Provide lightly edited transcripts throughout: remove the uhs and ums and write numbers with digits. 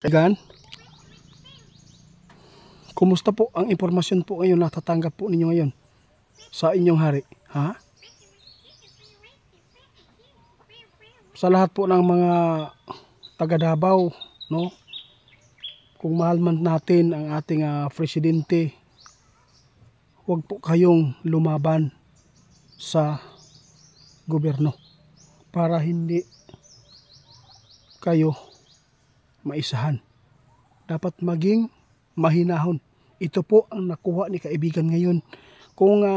Kaigan, kumusta po ang impormasyon po ngayon natatanggap po ninyo ngayon sa inyong hari? Ha? Sa lahat po ng mga taga Davao, no? Kung mahal man natin ang ating presidente, huwag po kayong lumaban sa gobyerno para hindi kayo maisahan. Dapat maging mahinahon. Ito po ang nakuha ni kaibigan ngayon. Kung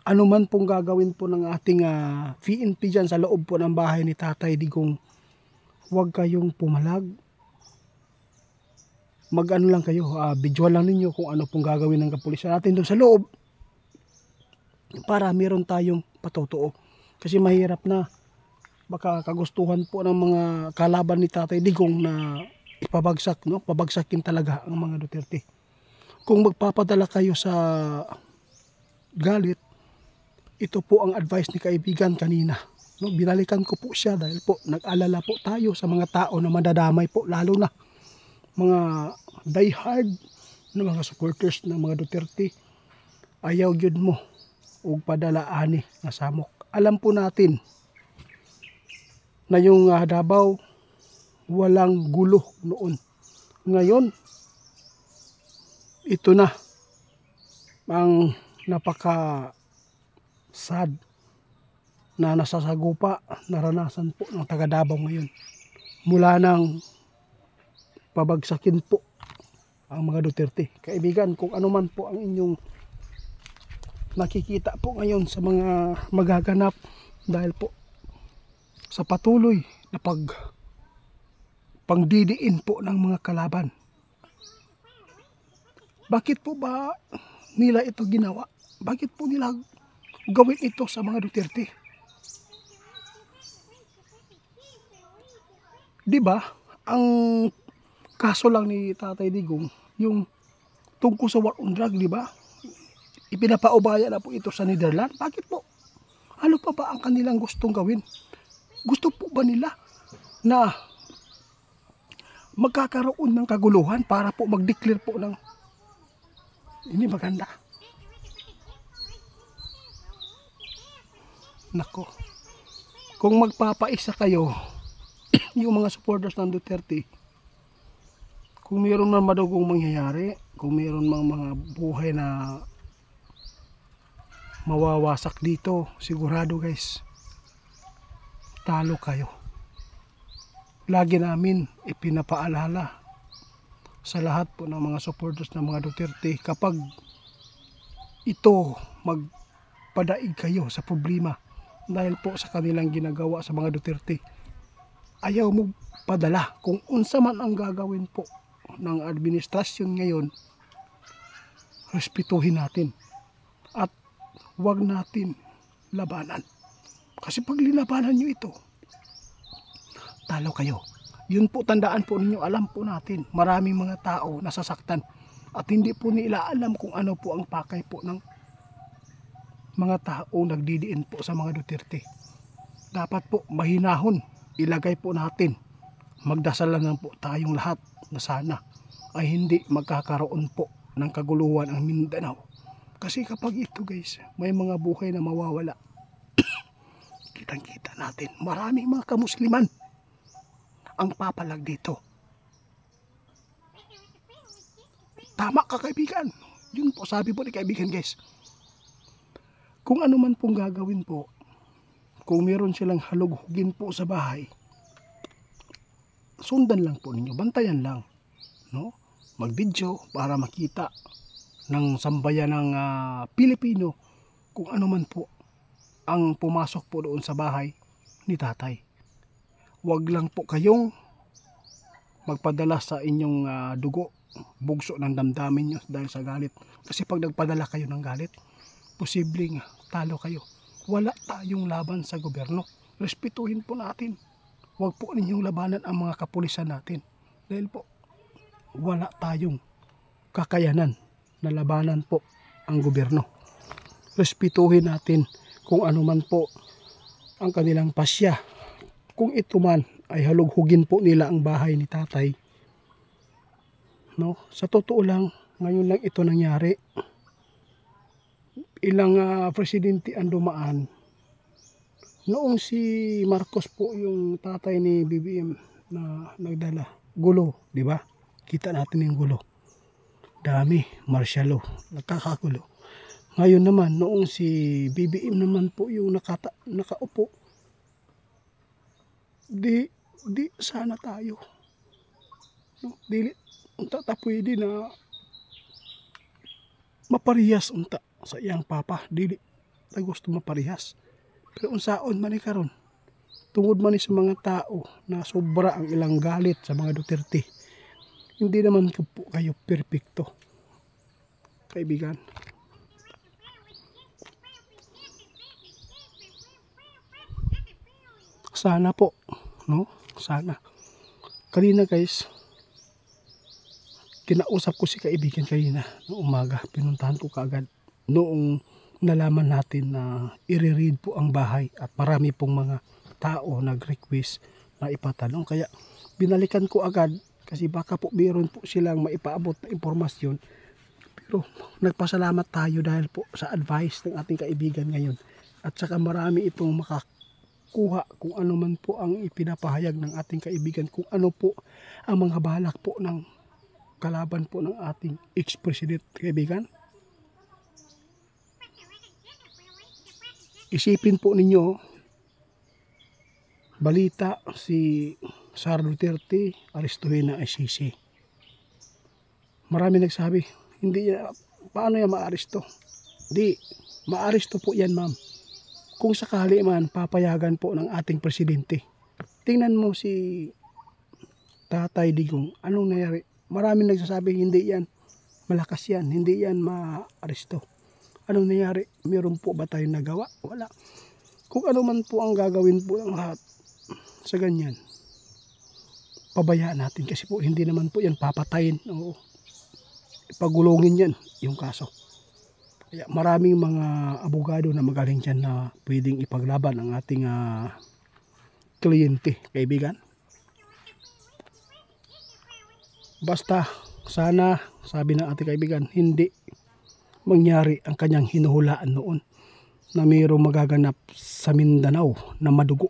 ano man pong gagawin po ng ating PNP dyan sa loob po ng bahay ni Tatay Digong, huwag kayong pumalag. Mag-ano lang kayo, visual lang ninyo kung ano pong gagawin ng kapulisan natin doon sa loob para meron tayong patotoo. Kasi mahirap na baka kagustuhan po ng mga kalaban ni Tatay Digong na ipabagsak, no? Pabagsakin talaga ang mga Duterte. Kung magpapadala kayo sa galit, ito po ang advice ni kaibigan kanina, no? Binalikan ko po siya dahil po nag-alala po tayo sa mga tao na madadamay po, lalo na mga diehard na mga supporters ng mga Duterte. Ayaw gyud mo og padala ani nga samok. Alam po natin na yung Davao walang gulo noon. Ngayon, ito na ang napaka sad na nasasagupa, naranasan po ng taga Davao ngayon. Mula nang pabagsakin po ang mga Duterte. Kaibigan, kung ano man po ang inyong nakikita po ngayon sa mga magaganap dahil po sa patuloy na pangdidiin po ng mga kalaban. Bakit po ba nila ito ginawa? Bakit po nila gawin ito sa mga Duterte? Di ba? Ang kaso lang ni Tatay Digong, yung tungkol sa war on drug, di ba? Ipinapaubaya na po ito sa Netherlands. Bakit po? Ano pa ba ang kanilang gustong gawin? Gusto po ba nila na magkakaroon ng kaguluhan para po mag-declare po ng hindi maganda? Nako, kung magpapaisa kayo yung mga supporters ng Duterte, kung mayroon man madugong mangyayari, kung mayroon mang mga buhay na mawawasak dito, sigurado guys, talo kayo. Lagi namin ipinapaalala sa lahat po ng mga supporters ng mga Duterte, kapag ito magpadaig kayo sa problema dahil po sa kanilang ginagawa sa mga Duterte, ayaw mo padala. Kung unsa man ang gagawin po ng administrasyon ngayon, respetuhin natin at huwag natin labanan. Kasi pag linabanan nyo ito, talo kayo. Yun po, tandaan po ninyo, alam po natin, maraming mga tao nasasaktan at hindi po nila alam kung ano po ang pakay po ng mga tao nagdidiin po sa mga Duterte. Dapat po mahinahon, ilagay po natin, magdasalan lang po tayong lahat na sana ay hindi magkakaroon po ng kaguluhan ang Mindanao. Kasi kapag ito guys, may mga buhay na mawawala. Kitang-kita natin, maraming mga kamusliman ang papalag dito. Tama ka kaibigan. Yun po, sabi po ni kaibigan guys. Kung ano man pong gagawin po, kung meron silang halughugin po sa bahay, sundan lang po ninyo, bantayan lang, no? Mag-video para makita ng sambayan ng Pilipino kung ano man po ang pumasok po doon sa bahay ni Tatay. Huwag lang po kayong magpadala sa inyong dugo, bugso ng damdamin nyo dahil sa galit. Kasi pag nagpadala kayo ng galit, posibleng talo kayo. Wala tayong laban sa gobyerno. Respetuhin po natin. Huwag po ninyong labanan ang mga kapulisan natin. Dahil po, wala tayong kakayanan na labanan po ang gobyerno. Respetuhin natin kung ano man po ang kanilang pasya. Kung ito man ay halughugin po nila ang bahay ni tatay. No? Sa totoo lang, ngayon lang ito nangyari. Ilang presidente ang dumaan. Noong si Marcos po yung tatay ni BBM na nagdala gulo, di ba? Kita natin yung gulo. Dami, martial law, nagkakagulo. Ngayon naman, noong si BBM naman po yung nakaupo, di sana tayo. No? Dili, unta ta pwede na maparihas unta sa iyang papa. Dili ta gusto maparihas. Pero unsaon man ni karon, tungod man ni sa mga tao na sobra ang ilang galit sa mga Duterte, hindi naman po kayo perpekto, kaibigan. Sana po, no? Sana. Kanina guys, kinausap ko si kaibigan kanina noong umaga. Pinuntahan ko kaagad noong nalaman natin na i-read po ang bahay at marami pong mga tao nag-request na ipatanong. Kaya binalikan ko agad kasi baka po mayroon po silang maipaabot na impormasyon. Pero nagpasalamat tayo dahil po sa advice ng ating kaibigan ngayon. At saka marami itong makakuha kung ano man po ang ipinapahayag ng ating kaibigan, kung ano po ang mga balak po ng kalaban po ng ating ex-president, kaibigan. Isipin po ninyo, balita si Sara Duterte arestuhin ng ICC. Marami nagsabi, hindi paano yan maaresto? Di, maaresto po yan, ma'am. Kung sakali man papayagan po ng ating presidente. Tingnan mo si Tatay Digong, anong nangyari? Maraming nagsasabi, hindi yan malakas yan, hindi yan maaresto. Anong nangyari? Meron po ba tayong nagawa? Wala. Kung ano man po ang gagawin po ng lahat sa ganyan, pabayaan natin kasi po hindi naman po yan papatayin. Oo. Ipagulungin yan yung kaso. Kaya maraming mga abogado na magaling dyan na pwedeng ipaglaban ang ating kliyente, kaibigan. Basta sana, sabi ng ating kaibigan, hindi mangyari ang kanyang hinuhulaan noon na mayroong magaganap sa Mindanao na madugo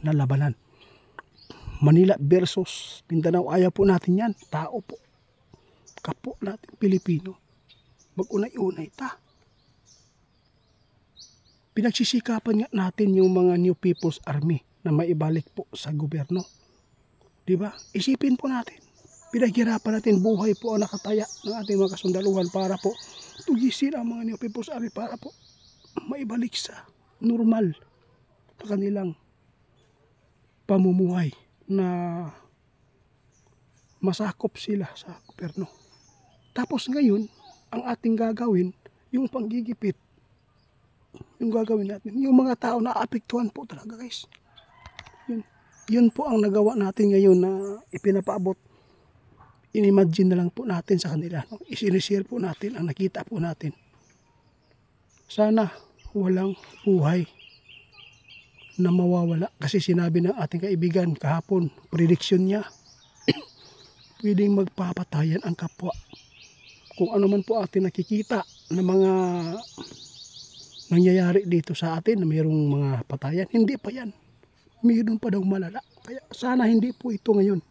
na labanan. Manila versus Mindanao, ayaw po natin yan. Tao po, kapo natin Pilipino, mag-unay-unay ta. Pinagsisikapan nga natin yung mga New People's Army na maibalik po sa gobyerno. Diba? Isipin po natin, pinaghirapan natin, buhay po ang nakataya ng ating mga kasundaluhan para po tugisin ang mga New People's Army para po maibalik sa normal na kanilang pamumuhay na masakop sila sa gobyerno. Tapos ngayon, ang ating gagawin, yung panggigipit, yung gagawin natin, yung mga tao na apektuhan po talaga guys. Yun po ang nagawa natin ngayon na ipinapaabot. Inimagine na lang po natin sa kanila. No? Isinishare po natin ang nakita po natin. Sana walang buhay na mawawala. Kasi sinabi ng ating kaibigan kahapon, prediction niya, pwedeng magpapatayan ang kapwa. Kung ano man po ating nakikita na mga nangyayari dito sa atin na mayroong mga patayan, hindi pa yan. Mayroon pa daw malala. Kaya sana hindi po ito ngayon.